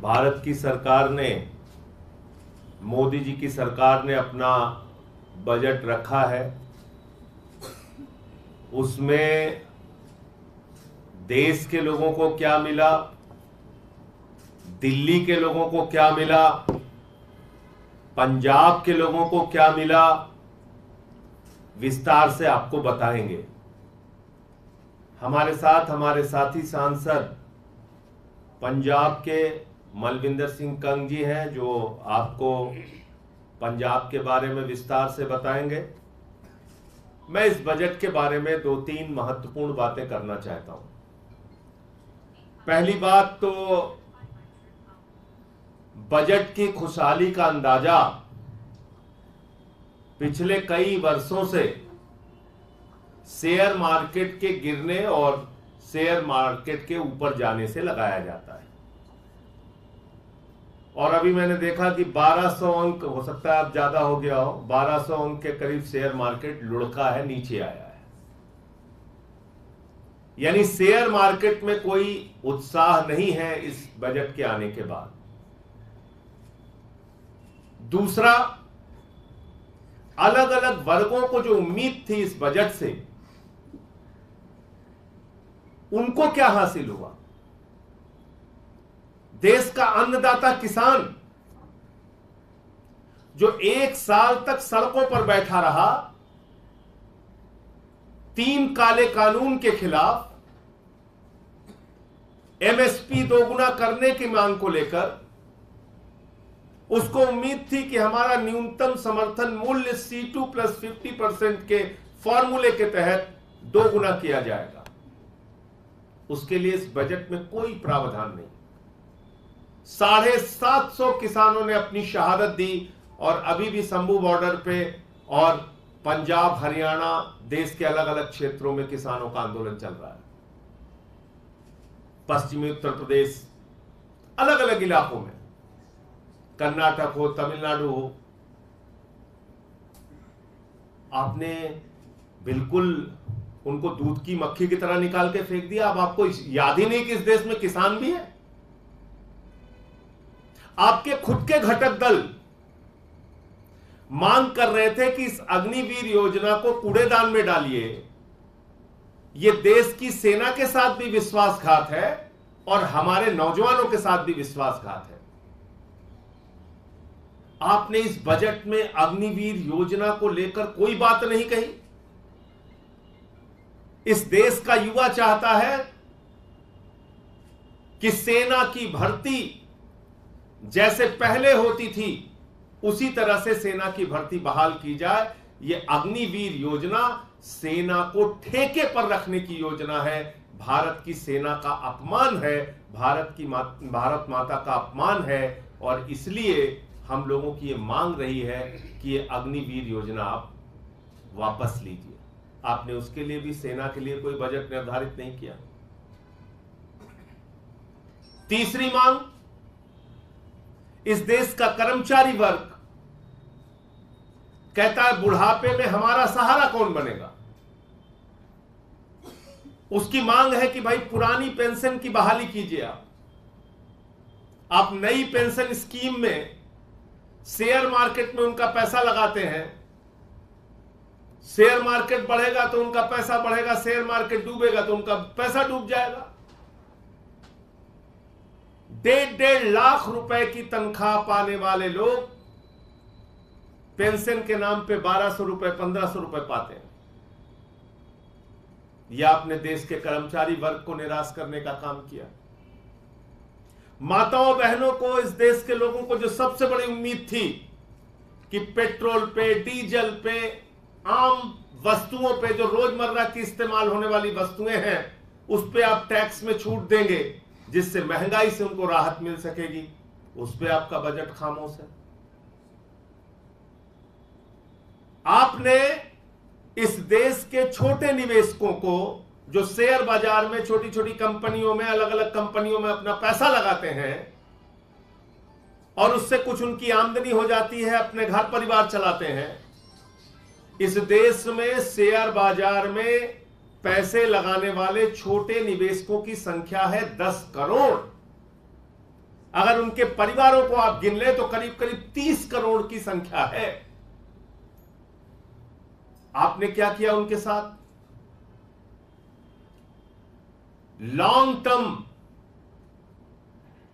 भारत की सरकार ने, मोदी जी की सरकार ने अपना बजट रखा है। उसमें देश के लोगों को क्या मिला, दिल्ली के लोगों को क्या मिला, पंजाब के लोगों को क्या मिला, विस्तार से आपको बताएंगे। हमारे साथ हमारे साथी सांसद पंजाब के मलविंदर सिंह कंग जी हैं, जो आपको पंजाब के बारे में विस्तार से बताएंगे। मैं इस बजट के बारे में 2-3 महत्वपूर्ण बातें करना चाहता हूं। पहली बात तो बजट की खुशहाली का अंदाजा पिछले कई वर्षों से शेयर मार्केट के गिरने और शेयर मार्केट के ऊपर जाने से लगाया जाता है। और अभी मैंने देखा कि 1200 अंक, हो सकता है अब ज्यादा हो गया हो, 1200 अंक के करीब शेयर मार्केट लुढ़का है, नीचे आया है। यानी शेयर मार्केट में कोई उत्साह नहीं है इस बजट के आने के बाद। दूसरा, अलग अलग वर्गों को जो उम्मीद थी इस बजट से, उनको क्या हासिल हुआ? देश का अन्नदाता किसान, जो 1 साल तक सड़कों पर बैठा रहा 3 काले कानून के खिलाफ, एमएसपी दोगुना करने की मांग को लेकर, उसको उम्मीद थी कि हमारा न्यूनतम समर्थन मूल्य C2 + 50% के फॉर्मूले के तहत 2 गुना किया जाएगा। उसके लिए इस बजट में कोई प्रावधान नहीं। 750 किसानों ने अपनी शहादत दी और अभी भी शंभू बॉर्डर पे और पंजाब, हरियाणा, देश के अलग अलग क्षेत्रों में किसानों का आंदोलन चल रहा है। पश्चिमी उत्तर प्रदेश, अलग अलग इलाकों में, कर्नाटक हो, तमिलनाडु हो, आपने बिल्कुल उनको दूध की मक्खी की तरह निकाल के फेंक दिया। अब आपको याद ही नहीं कि इस देश में किसान भी है। आपके खुद के घटक दल मांग कर रहे थे कि इस अग्निवीर योजना को कूड़ेदान में डालिए। यह देश की सेना के साथ भी विश्वासघात है और हमारे नौजवानों के साथ भी विश्वासघात है। आपने इस बजट में अग्निवीर योजना को लेकर कोई बात नहीं कही। इस देश का युवा चाहता है कि सेना की भर्ती जैसे पहले होती थी उसी तरह से सेना की भर्ती बहाल की जाए। यह अग्निवीर योजना सेना को ठेके पर रखने की योजना है। भारत की सेना का अपमान है, भारत माता का अपमान है, और इसलिए हम लोगों की यह मांग रही है कि यह अग्निवीर योजना आप वापस लीजिए। आपने उसके लिए भी, सेना के लिए कोई बजट निर्धारित नहीं किया। तीसरी मांग, इस देश का कर्मचारी वर्ग कहता है बुढ़ापे में हमारा सहारा कौन बनेगा। उसकी मांग है कि भाई पुरानी पेंशन की बहाली कीजिए। आप नई पेंशन स्कीम में शेयर मार्केट में उनका पैसा लगाते हैं, शेयर मार्केट बढ़ेगा तो उनका पैसा बढ़ेगा, शेयर मार्केट डूबेगा तो उनका पैसा डूब जाएगा। 1.5 लाख रुपए की तनख्वाह पाने वाले लोग पेंशन के नाम पे 1200 रुपए, 1500 रुपए पाते हैं। यह आपने देश के कर्मचारी वर्ग को निराश करने का काम किया। माताओं बहनों को, इस देश के लोगों को जो सबसे बड़ी उम्मीद थी कि पेट्रोल पे, डीजल पे, आम वस्तुओं पे, जो रोजमर्रा की इस्तेमाल होने वाली वस्तुएं हैं, उस पे आप टैक्स में छूट देंगे जिससे महंगाई से उनको राहत मिल सकेगी, उस पे आपका बजट खामोश है। आपने इस देश के छोटे निवेशकों को, जो शेयर बाजार में छोटी छोटी कंपनियों में, अलग अलग कंपनियों में अपना पैसा लगाते हैं और उससे कुछ उनकी आमदनी हो जाती है, अपने घर परिवार चलाते हैं, इस देश में शेयर बाजार में पैसे लगाने वाले छोटे निवेशकों की संख्या है 10 करोड़। अगर उनके परिवारों को आप गिन ले तो करीब करीब 30 करोड़ की संख्या है। आपने क्या किया उनके साथ? लॉन्ग टर्म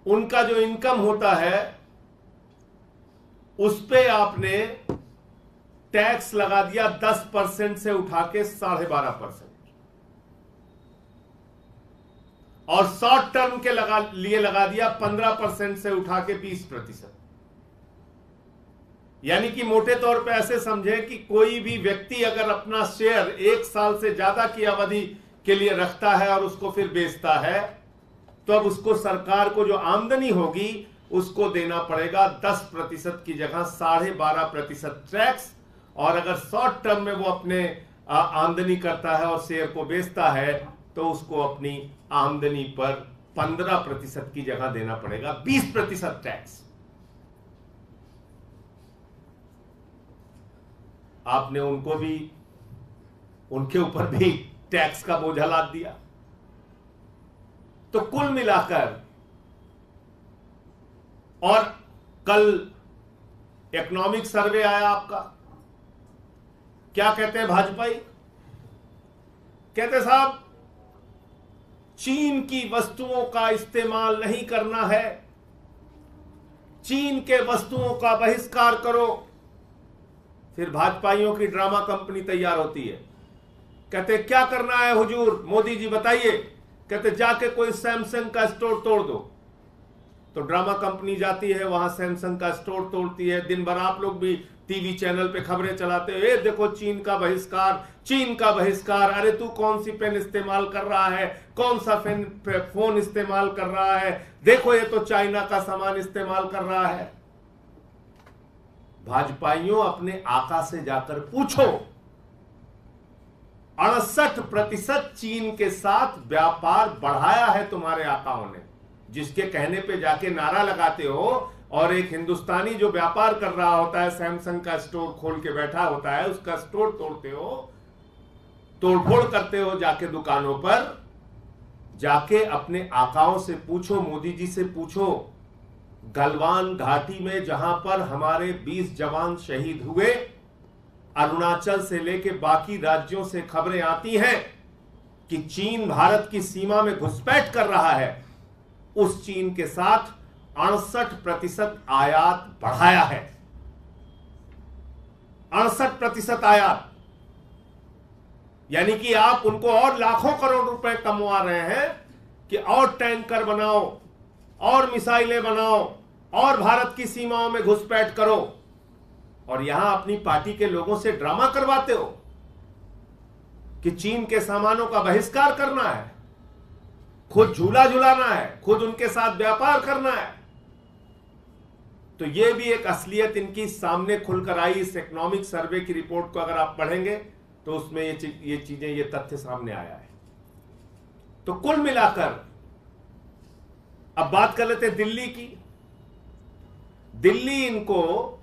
उनका जो इनकम होता है उस पे आपने टैक्स लगा दिया 10% से उठा के 12.5%, और शॉर्ट टर्म के लिए लगा दिया 15% से उठा के 20%। यानी कि मोटे तौर पे ऐसे समझे कि कोई भी व्यक्ति अगर अपना शेयर 1 साल से ज्यादा की अवधि के लिए रखता है और उसको फिर बेचता है, तो अब उसको सरकार को जो आमदनी होगी उसको देना पड़ेगा 10% की जगह 12.5% टैक्स। और अगर शॉर्ट टर्म में वो अपने आमदनी करता है और शेयर को बेचता है तो उसको अपनी आमदनी पर 15% की जगह देना पड़ेगा 20% टैक्स। आपने उनको भी, उनके ऊपर भी टैक्स का बोझा लाद दिया। तो कुल मिलाकर, और कल इकोनॉमिक सर्वे आया आपका, क्या कहते हैं भाजपाई? कहते साहब चीन की वस्तुओं का इस्तेमाल नहीं करना है, चीन के वस्तुओं का बहिष्कार करो। फिर भाजपाइयों की ड्रामा कंपनी तैयार होती है, कहते क्या करना है हुजूर, मोदी जी बताइए। कहते जाके कोई सैमसंग का स्टोर तोड़ दो। तो ड्रामा कंपनी जाती है, वहां सैमसंग का स्टोर तोड़ती है। दिन भर आप लोग भी टीवी चैनल पे खबरें चलाते हो, देखो चीन का बहिष्कार, चीन का बहिष्कार। अरे तू कौन सी पेन इस्तेमाल कर रहा है, कौन सा फोन इस्तेमाल कर रहा है, देखो ये तो चाइना का सामान इस्तेमाल कर रहा है। भाजपाइयों अपने आका से जाकर पूछो, 68% चीन के साथ व्यापार बढ़ाया है तुम्हारे आकाओं ने, जिसके कहने पे जाके नारा लगाते हो। और एक हिंदुस्तानी जो व्यापार कर रहा होता है, सैमसंग का स्टोर खोल के बैठा होता है, उसका स्टोर तोड़ते हो, तोड़फोड़ करते हो जाके दुकानों पर। जाके अपने आकाओं से पूछो, मोदी जी से पूछो, गलवान घाटी में जहां पर हमारे 20 जवान शहीद हुए, अरुणाचल से लेके बाकी राज्यों से खबरें आती हैं कि चीन भारत की सीमा में घुसपैठ कर रहा है। उस चीन के साथ 68% आयात बढ़ाया है, 68% आयात। यानी कि आप उनको और लाखों करोड़ रुपए कमवा रहे हैं कि और टैंकर बनाओ, और मिसाइलें बनाओ, और भारत की सीमाओं में घुसपैठ करो। और यहां अपनी पार्टी के लोगों से ड्रामा करवाते हो कि चीन के सामानों का बहिष्कार करना है, खुद झूला झुलाना है, खुद उनके साथ व्यापार करना है। तो यह भी एक असलियत इनकी सामने खुलकर आई। इस इकोनॉमिक सर्वे की रिपोर्ट को अगर आप पढ़ेंगे तो उसमें ये चीजें, ये तथ्य सामने आया है। तो कुल मिलाकर अब बात कर लेते हैं दिल्ली की। दिल्ली इनको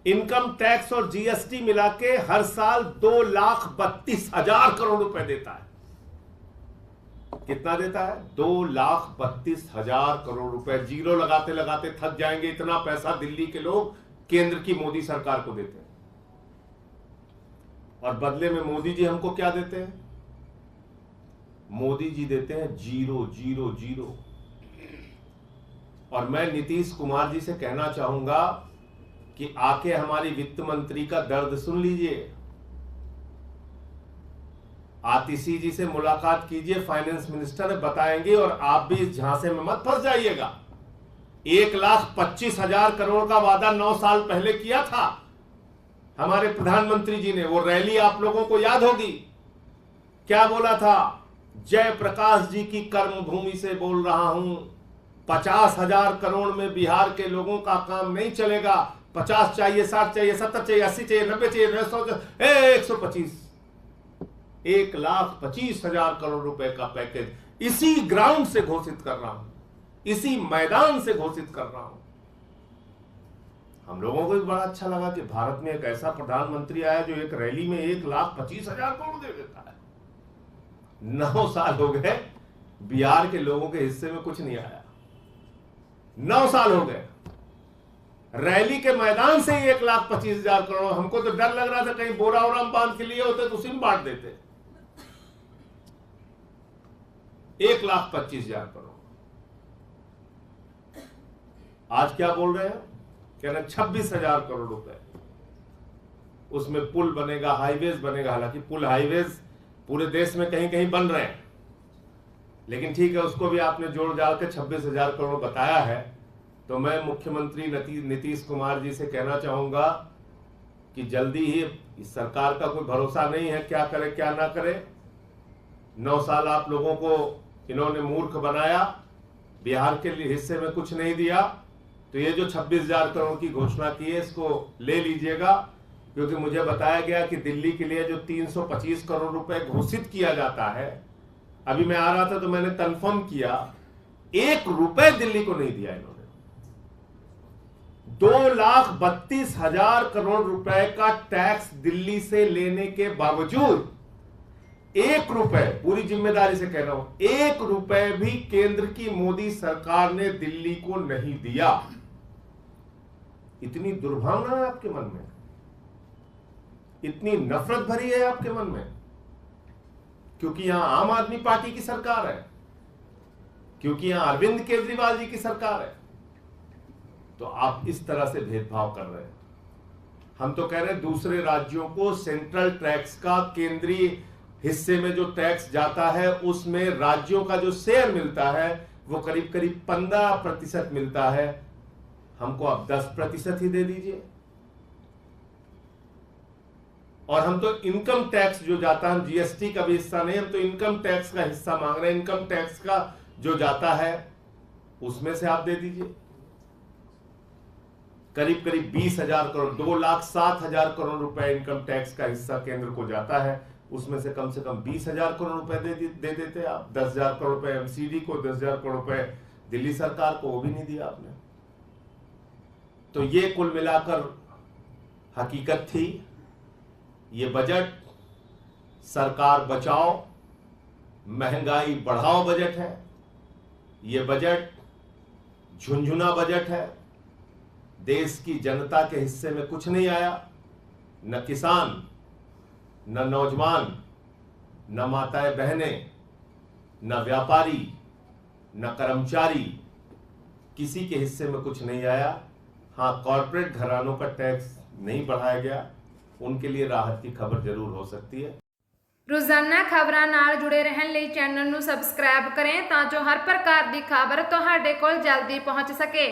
इनकम टैक्स और जीएसटी मिला के हर साल 2,32,000 करोड़ रुपए देता है। कितना देता है? 2,32,000 करोड़ रुपए। जीरो लगाते लगाते थक जाएंगे, इतना पैसा दिल्ली के लोग केंद्र की मोदी सरकार को देते हैं। और बदले में मोदी जी हमको क्या देते हैं? मोदी जी देते हैं 0, 0, 0। और मैं नीतीश कुमार जी से कहना चाहूंगा कि आके हमारी वित्त मंत्री का दर्द सुन लीजिए। आतिशी जी से मुलाकात कीजिए, फाइनेंस मिनिस्टर बताएंगे, और आप भी इस झांसे में मत फंस जाइएगा। 1,25,000 करोड़ का वादा 9 साल पहले किया था हमारे प्रधानमंत्री जी ने। वो रैली आप लोगों को याद होगी, क्या बोला था? जय प्रकाश जी की कर्मभूमि से बोल रहा हूं, 50,000 करोड़ में बिहार के लोगों का काम नहीं चलेगा। 50 चाहिए, 60 चाहिए, 70 चाहिए, 80 चाहिए, 90 चाहिए, 125, 1,25,000 करोड़ रुपए का पैकेज इसी ग्राउंड से घोषित कर रहा हूं, इसी मैदान से घोषित कर रहा हूं। हम लोगों को भी बड़ा अच्छा लगा कि भारत में एक ऐसा प्रधानमंत्री आया जो एक रैली में 1,25,000 करोड़ दे देता है। 9 साल हो गए, बिहार के लोगों के हिस्से में कुछ नहीं आया। 9 साल हो गए, रैली के मैदान से ही 1,25,000 करोड़। हमको तो डर लग रहा था कहीं बोरा वोरा बांध के लिए होते तो उसी में बांट देते। 1,25,000 करोड़। आज क्या बोल रहे हैं, कह रहे 26,000 करोड़ रुपए, उसमें पुल बनेगा, हाईवेज बनेगा। हालांकि पुल हाईवेज पूरे देश में कहीं कहीं बन रहे हैं, लेकिन ठीक है, उसको भी आपने जोड़ जाड़ के 26,000 करोड़ बताया है। तो मैं मुख्यमंत्री नीतीश कुमार जी से कहना चाहूंगा कि जल्दी ही, इस सरकार का कोई भरोसा नहीं है, क्या करे क्या ना करे। 9 साल आप लोगों को इन्होंने मूर्ख बनाया, बिहार के लिए हिस्से में कुछ नहीं दिया। तो ये जो 26,000 करोड़ की घोषणा की है, इसको ले लीजिएगा, क्योंकि मुझे बताया गया कि दिल्ली के लिए जो 325 करोड़ रुपए घोषित किया जाता है, अभी मैं आ रहा था तो मैंने कंफर्म किया, 1 रुपए दिल्ली को नहीं दिया इन्होंने। 2,32,000 करोड़ रुपए का टैक्स दिल्ली से लेने के बावजूद 1 रुपए, पूरी जिम्मेदारी से कह रहा हूं, 1 रुपए भी केंद्र की मोदी सरकार ने दिल्ली को नहीं दिया। इतनी दुर्भावना है आपके मन में, इतनी नफरत भरी है आपके मन में, क्योंकि यहां आम आदमी पार्टी की सरकार है, क्योंकि यहां अरविंद केजरीवाल जी की सरकार है, तो आप इस तरह से भेदभाव कर रहे हैं। हम तो कह रहे हैं दूसरे राज्यों को सेंट्रल टैक्स का, केंद्रीय हिस्से में जो टैक्स जाता है उसमें राज्यों का जो शेयर मिलता है वो करीब करीब 15% मिलता है, हमको आप 10% ही दे दीजिए। और हम तो इनकम टैक्स जो जाता है, जीएसटी का भी हिस्सा नहीं, हम तो इनकम टैक्स का हिस्सा मांग रहे हैं। इनकम टैक्स का जो जाता है उसमें से आप दे दीजिए। करीब करीब 20,000 करोड़, 2,07,000 करोड़ रुपए इनकम टैक्स का हिस्सा केंद्र को जाता है, उसमें से कम 20,000 करोड़ रुपए दे देते आप। 10,000 करोड़ रुपए एमसीडी को, 10,000 करोड़ रुपए दिल्ली सरकार को, वो भी नहीं दिया आपने। तो ये कुल मिलाकर हकीकत थी। ये बजट सरकार बचाओ महंगाई बढ़ाओ बजट है। ये बजट झुनझुना बजट है। देश की जनता के हिस्से में कुछ नहीं आया, न किसान, न नौजवान, न माताएं बहनें, न व्यापारी, न कर्मचारी, किसी के हिस्से में कुछ नहीं आया। हाँ, कॉर्पोरेट घरानों का टैक्स नहीं बढ़ाया गया, उनके लिए राहत की खबर जरूर हो सकती है। रोजाना खबरां नाल जुड़े रहने ਲਈ चैनल ਨੂੰ सब्सक्राइब करें ਤਾਂ जो हर प्रकार की खबर ਤੁਹਾਡੇ ਕੋਲ जल्दी पहुंच सके।